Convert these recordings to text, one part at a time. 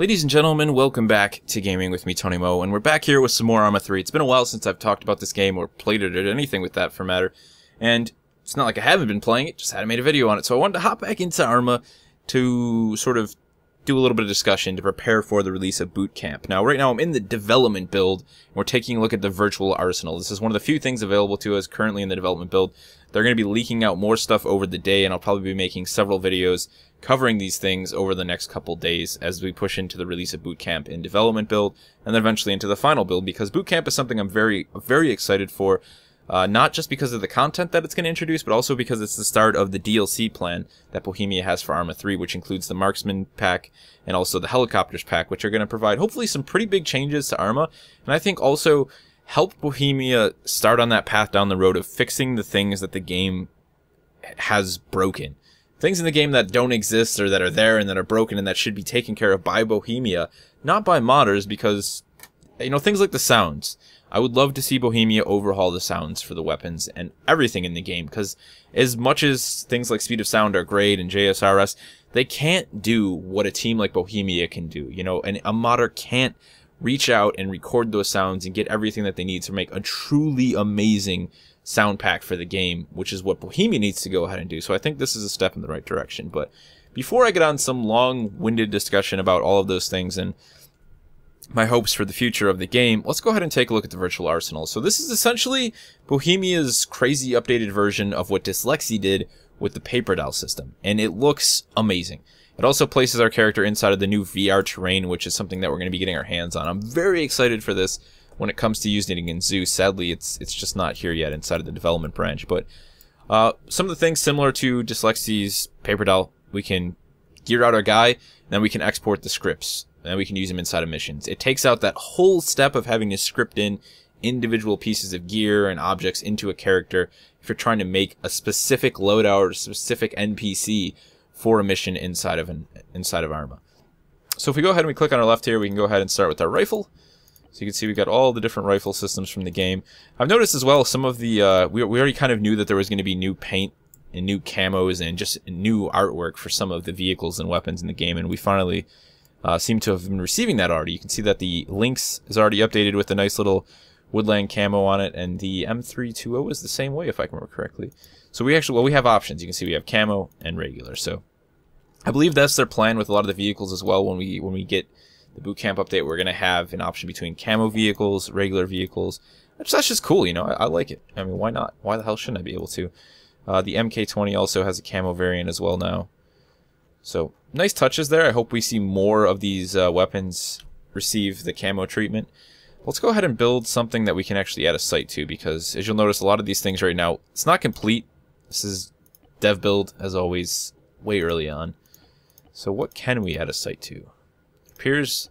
Ladies and gentlemen, welcome back to Gaming with me, Tony Mo, and we're back here with some more Arma 3. It's been a while since I've talked about this game or played it or anything with that for matter, and it's not like I haven't been playing it, just hadn't made a video on it, so I wanted to hop back into Arma to sort of do a little bit of discussion to prepare for the release of Bootcamp. Now, right now I'm in the development build, and we're taking a look at the virtual arsenal. This is one of the few things available to us currently in the development build. They're going to be leaking out more stuff over the day, and I'll probably be making several videos covering these things over the next couple days as we push into the release of Bootcamp in development build, and then eventually into the final build, because Bootcamp is something I'm very excited for. Not just because of the content that it's going to introduce, but also because it's the start of the DLC plan that Bohemia has for Arma 3, which includes the Marksmen Pack and also the Helicopters Pack, which are going to provide hopefully some pretty big changes to Arma, and I think also help Bohemia start on that path down the road of fixing the things that the game has broken. Things in the game that don't exist or that are there and that are broken and that should be taken care of by Bohemia, not by modders, because, you know, things like the sounds. I would love to see Bohemia overhaul the sounds for the weapons and everything in the game, because as much as things like speed of sound are great and JSRS, they can't do what a team like Bohemia can do, you know, and a modder can't reach out and record those sounds and get everything that they need to make a truly amazing sound pack for the game, which is what Bohemia needs to go ahead and do. So I think this is a step in the right direction. But before I get on some long-winded discussion about all of those things and my hopes for the future of the game, let's go ahead and take a look at the virtual arsenal. So this is essentially Bohemia's crazy updated version of what Dyslexi did with the paper doll system, and it looks amazing. It also places our character inside of the new VR terrain, which is something that we're going to be getting our hands on. I'm very excited for this when it comes to using it in Zeus. Sadly, it's just not here yet inside of the development branch, but some of the things similar to Dyslexi's paper doll, we can gear out our guy, and then we can export the scripts, and we can use them inside of missions. It takes out that whole step of having to script in individual pieces of gear and objects into a character if you're trying to make a specific loadout or a specific NPC for a mission inside of Arma. So if we go ahead and we click on our left here, we can go ahead and start with our rifle. So you can see we got all the different rifle systems from the game. I've noticed as well some of the we already kind of knew that there was going to be new paint and new camos and just new artwork for some of the vehicles and weapons in the game, and we finally seem to have been receiving that already. You can see that the Lynx is already updated with a nice little woodland camo on it, and the M320 is the same way, if I can remember correctly. So we actually, well, we have options. You can see we have camo and regular. So I believe that's their plan with a lot of the vehicles as well. When we get the Bootcamp update, we're going to have an option between camo vehicles, regular vehicles. That's just cool, you know. I like it. I mean, why not? Why the hell shouldn't I be able to? The MK20 also has a camo variant as well now. So nice touches there. I hope we see more of these weapons receive the camo treatment. Let's go ahead and build something that we can actually add a sight to, because as you'll notice, a lot of these things right now, it's not complete. This is dev build, as always, way early on. So what can we add a sight to? It appears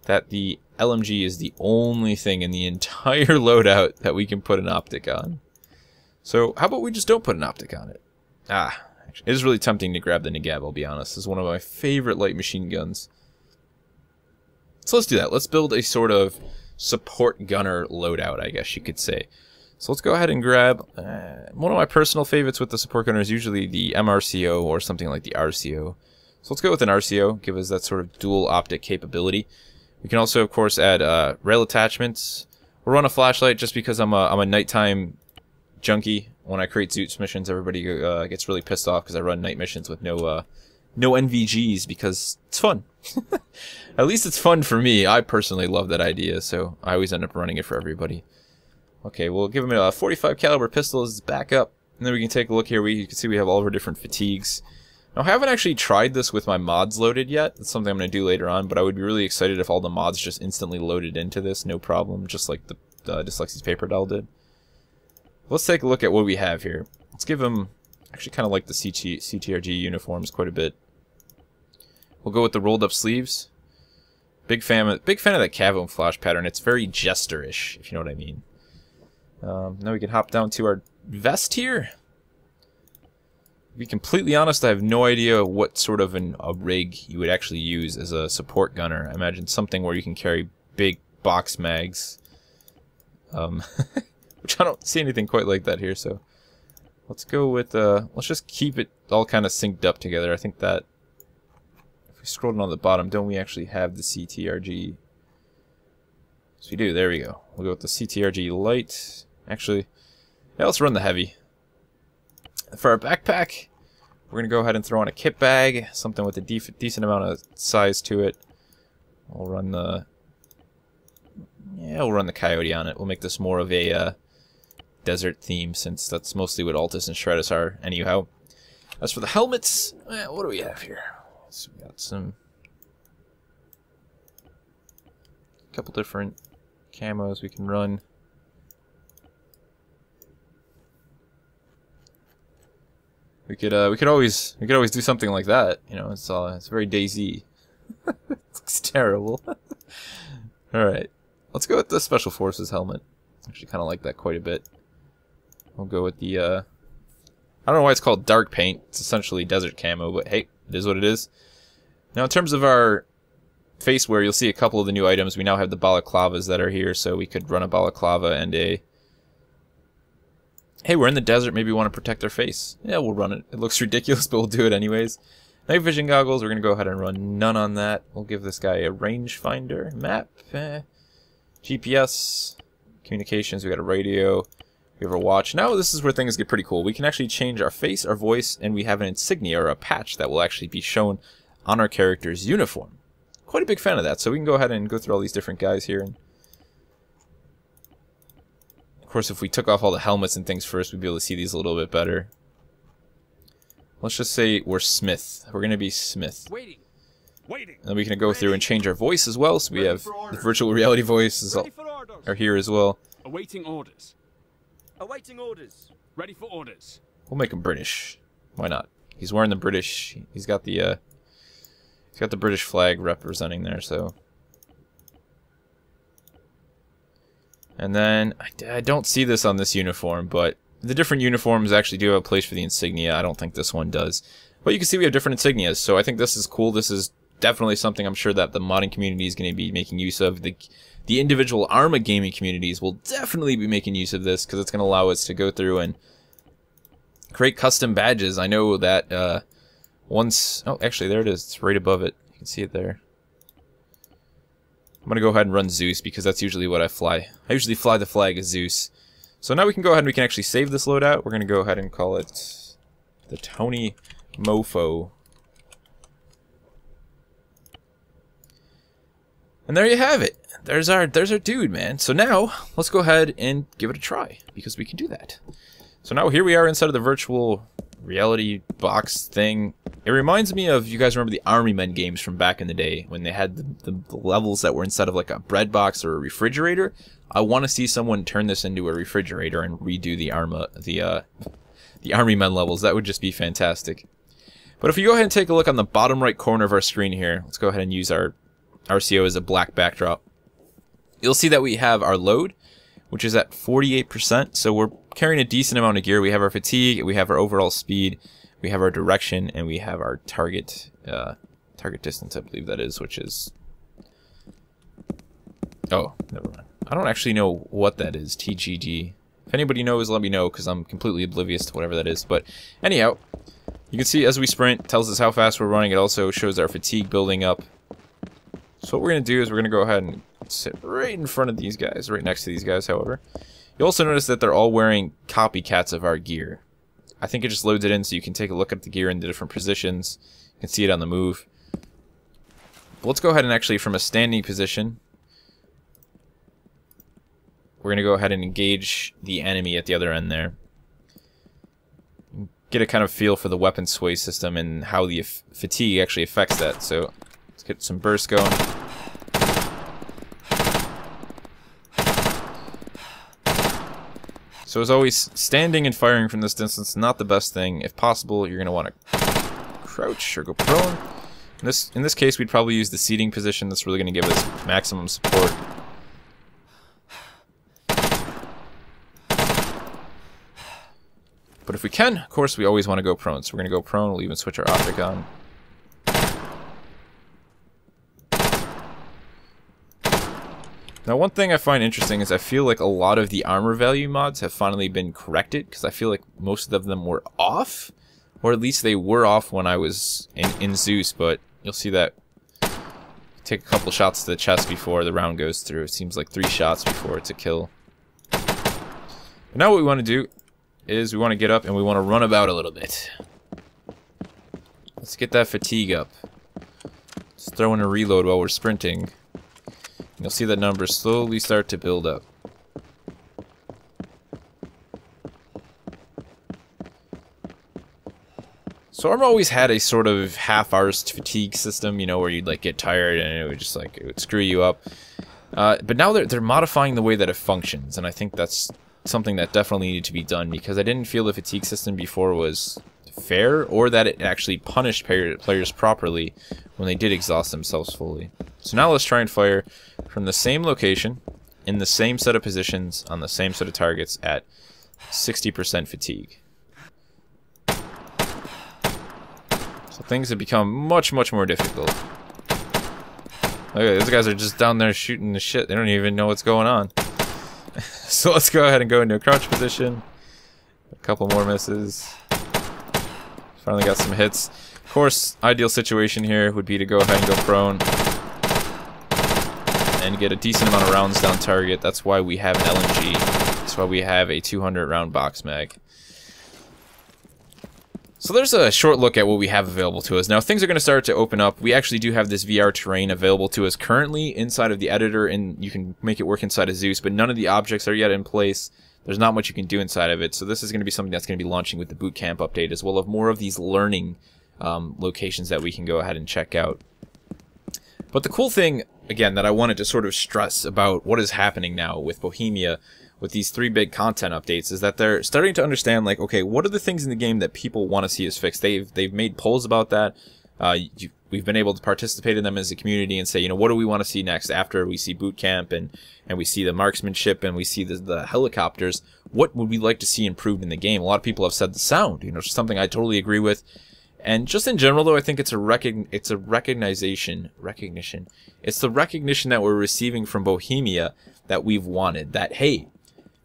that the LMG is the only thing in the entire loadout that we can put an optic on. So how about we just don't put an optic on it? Actually, it is really tempting to grab the Nagab, I'll be honest. It's one of my favorite light machine guns. So let's do that. Let's build a sort of support gunner loadout, I guess you could say. So let's go ahead and grab one of my personal favorites with the support gunner is usually the MRCO or something like the RCO. So let's go with an RCO, give us that sort of dual optic capability. We can also, of course, add rail attachments. We'll run a flashlight just because I'm a nighttime junkie. When I create Zeus missions, everybody gets really pissed off because I run night missions with no NVGs, because it's fun. At least it's fun for me. I personally love that idea, so I always end up running it for everybody. Okay, we'll give him a 45 caliber pistol as backup, and then we can take a look here. You can see we have all of our different fatigues. Now, I haven't actually tried this with my mods loaded yet. That's something I'm going to do later on, but I would be really excited if all the mods just instantly loaded into this, no problem, just like the Dyslexi's paper doll did. Let's take a look at what we have here. Let's give him, actually kind of like the CTRG uniforms quite a bit. We'll go with the rolled up sleeves. Big fan of that camo flash pattern. It's very jester-ish, if you know what I mean. Now we can hop down to our vest here. To be completely honest, I have no idea what sort of a rig you would actually use as a support gunner. I imagine something where you can carry big box mags. Which I don't see anything quite like that here, so let's go with, let's just keep it all kind of synced up together. I think that we scroll down to the bottom, don't we actually have the CTRG? Yes, we do. There we go. We'll go with the CTRG light. Actually, yeah, let's run the heavy. For our backpack, we're going to go ahead and throw on a kit bag, something with a decent amount of size to it. We'll run the... Yeah, we'll run the Coyote on it. We'll make this more of a desert theme, since that's mostly what Altus and Shredus are anyhow. As for the helmets, what do we have here? So we got some... couple different camos we can run. We could always do something like that. You know, it's very DayZ. It looks terrible. All right, let's go with the Special Forces helmet. Actually, kind of like that quite a bit. We'll go with the. I don't know why it's called dark paint. It's essentially desert camo, but hey, it is what it is. Now, in terms of our face wear, you'll see a couple of the new items. We now have the balaclavas that are here, so we could run a balaclava and a... Hey, we're in the desert, maybe we want to protect our face. Yeah, we'll run it. It looks ridiculous, but we'll do it anyways. Night vision goggles, we're going to go ahead and run none on that. We'll give this guy a rangefinder map. GPS, communications, we got a radio, we have a watch. Now this is where things get pretty cool. We can actually change our face, our voice, and we have an insignia or a patch that will actually be shown on our character's uniform. Quite a big fan of that, so we can go ahead and go through all these different guys here. And of course, if we took off all the helmets and things first, we'd be able to see these a little bit better. Let's just say we're Smith. We're going to be Smith. Waiting. And then we can go through and change our voice as well, so we have the virtual reality voices are here as well. Awaiting orders. Awaiting orders. Ready for orders. We'll make him British. Why not? He's wearing the British. He's got the British flag representing there, so. And then I don't see this on this uniform, but the different uniforms actually do have a place for the insignia. I don't think this one does. But you can see we have different insignias, so I think this is cool. This is definitely something I'm sure that the modding community is going to be making use of. The individual Arma gaming communities will definitely be making use of this, because it's going to allow us to go through and create custom badges. I know that once... Oh, actually, there it is. It's right above it. You can see it there. I'm going to go ahead and run Zeus, because that's usually what I fly. I usually fly the flag as Zeus. So now we can go ahead and we can actually save this loadout. We're going to go ahead and call it the Tony Mofo. And there you have it. There's our dude, man. So now let's go ahead and give it a try, because we can do that. So now here we are inside of the virtual reality box thing. It reminds me of, you guys remember the Army Men games from back in the day when they had the levels that were inside of like a bread box or a refrigerator. I want to see someone turn this into a refrigerator and redo the Army Men levels. That would just be fantastic. But if you go ahead and take a look on the bottom right corner of our screen here, let's go ahead and use our RCO as a black backdrop. You'll see that we have our load, which is at 48%, so we're carrying a decent amount of gear. We have our fatigue, we have our overall speed, we have our direction, and we have our target distance, I believe that is, which is... Oh, never mind. I don't actually know what that is, TGG. If anybody knows, let me know, because I'm completely oblivious to whatever that is. But anyhow, you can see as we sprint, it tells us how fast we're running. It also shows our fatigue building up. So what we're going to do is we're going to go ahead and sit right in front of these guys, right next to these guys, however. You'll also notice that they're all wearing copycats of our gear. I think it just loads it in so you can take a look at the gear in the different positions. You can see it on the move. But let's go ahead and actually, from a standing position, we're going to go ahead and engage the enemy at the other end there. Get a kind of feel for the weapon sway system and how the fatigue actually affects that. So let's get some bursts going. So as always, standing and firing from this distance, not the best thing. If possible, you're going to want to crouch or go prone. In this case, we'd probably use the seating position. That's really going to give us maximum support. But if we can, of course, we always want to go prone. So we're going to go prone. We'll even switch our optic on. Now, one thing I find interesting is I feel like a lot of the armor value mods have finally been corrected, because I feel like most of them were off, or at least they were off when I was in Zeus, but you'll see that take a couple shots to the chest before the round goes through. It seems like 3 shots before it's a kill. But now what we want to do is we want to get up and we want to run about a little bit. Let's get that fatigue up. Let's throw in a reload while we're sprinting. You'll see that numbers slowly start to build up. So Arma always had a sort of half-arsed fatigue system, you know, where you'd like get tired and it would just like it would screw you up. But now they're modifying the way that it functions, and I think that's something that definitely needed to be done, because I didn't feel the fatigue system before was fair, or that it actually punished players properly when they did exhaust themselves fully. So now let's try and fire from the same location, in the same set of positions, on the same set of targets at 60% fatigue. So things have become much more difficult. Okay, these guys are just down there shooting the shit. They don't even know what's going on. So let's go ahead and go into a crouch position. A couple more misses. Finally got some hits. Of course, ideal situation here would be to go ahead and go prone and get a decent amount of rounds down target. That's why we have an LMG. That's why we have a 200 round box mag. So there's a short look at what we have available to us. Now things are going to start to open up. We actually do have this VR terrain available to us currently inside of the editor, and you can make it work inside of Zeus, but none of the objects are yet in place. There's not much you can do inside of it. So this is going to be something that's going to be launching with the bootcamp update, as well as more of these learning locations that we can go ahead and check out. But the cool thing, again, that I wanted to sort of stress about what is happening now with Bohemia, with these 3 big content updates, is that they're starting to understand, like, okay, what are the things in the game that people want to see us fix? They've made polls about that. We've been able to participate in them as a community and say, you know, what do we want to see next after we see boot camp and we see the marksmanship and we see the helicopters? What would we like to see improved in the game? A lot of people have said the sound, you know, something I totally agree with. And just in general, though, I think it's a recognition. It's the recognition that we're receiving from Bohemia that we've wanted. That, hey,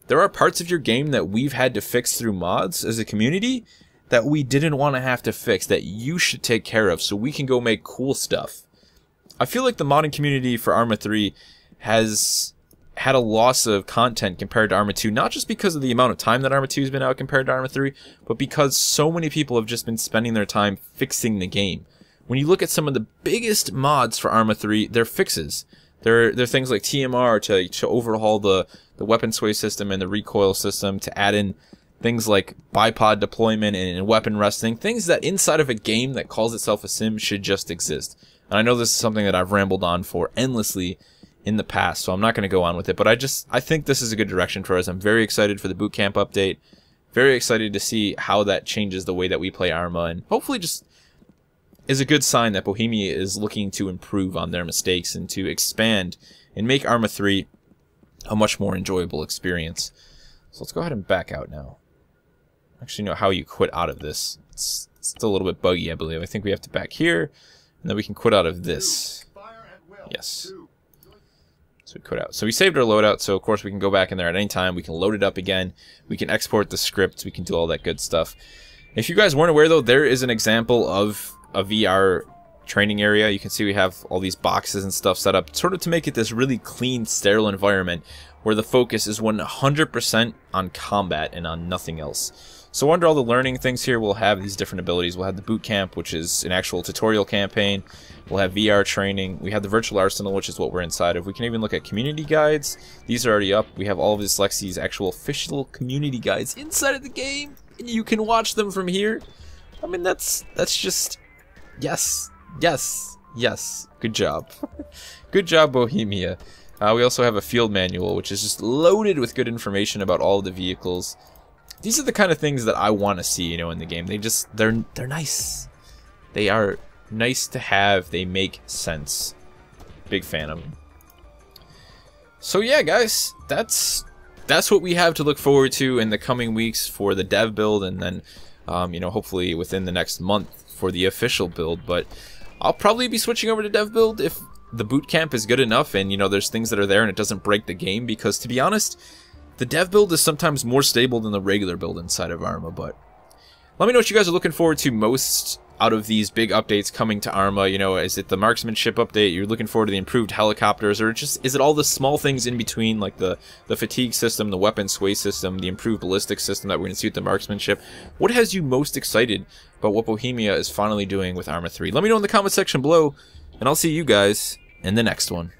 there are parts of your game that we've had to fix through mods as a community that we didn't want to have to fix, that you should take care of so we can go make cool stuff. I feel like the modding community for Arma 3 has had a loss of content compared to Arma 2, not just because of the amount of time that Arma 2 has been out compared to Arma 3, but because so many people have just been spending their time fixing the game. When you look at some of the biggest mods for Arma 3, they're fixes. They're things like TMR to overhaul the weapon sway system and the recoil system, to add in things like bipod deployment and weapon resting, things that inside of a game that calls itself a sim should just exist. And I know this is something that I've rambled on for endlessly in the past, so I'm not going to go on with it, but I think this is a good direction for us. I'm very excited for the bootcamp update, very excited to see how that changes the way that we play Arma, and hopefully just is a good sign that Bohemia is looking to improve on their mistakes and to expand and make Arma 3 a much more enjoyable experience. So let's go ahead and back out now. I actually know how you quit out of this. It's still a little bit buggy, I believe. I think we have to back here, and then we can quit out of this. Yes. So we quit out. So we saved our loadout, so of course we can go back in there at any time. We can load it up again. We can export the scripts. We can do all that good stuff. If you guys weren't aware, though, there is an example of a VR training area. You can see we have all these boxes and stuff set up sort of to make it this really clean, sterile environment where the focus is 100% on combat and on nothing else. So under all the learning things here, we'll have these different abilities. We'll have the boot camp, which is an actual tutorial campaign. We'll have VR training. We have the virtual arsenal, which is what we're inside of. We can even look at community guides. These are already up. We have all of Dyslexi's actual official community guides inside of the game, and you can watch them from here. I mean, that's just... Yes. Good job. Good job, Bohemia. We also have a field manual, which is just loaded with good information about all of the vehicles. These are the kind of things that I want to see, you know, in the game. They're nice. They are nice to have. They make sense. Big fan of them. So yeah, guys, that's what we have to look forward to in the coming weeks for the dev build, and then you know, hopefully within the next month for the official build. But I'll probably be switching over to dev build if the boot camp is good enough and, you know, there's things that are there and it doesn't break the game, because to be honest, the dev build is sometimes more stable than the regular build inside of Arma. But let me know what you guys are looking forward to most out of these big updates coming to Arma? You know, is it the marksmanship update? You're looking forward to the improved helicopters, or just is it all the small things in between, like the fatigue system, the weapon sway system, the improved ballistic system that we're going to see with the marksmanship? What has you most excited about what Bohemia is finally doing with Arma 3? Let me know in the comment section below, and I'll see you guys in the next one.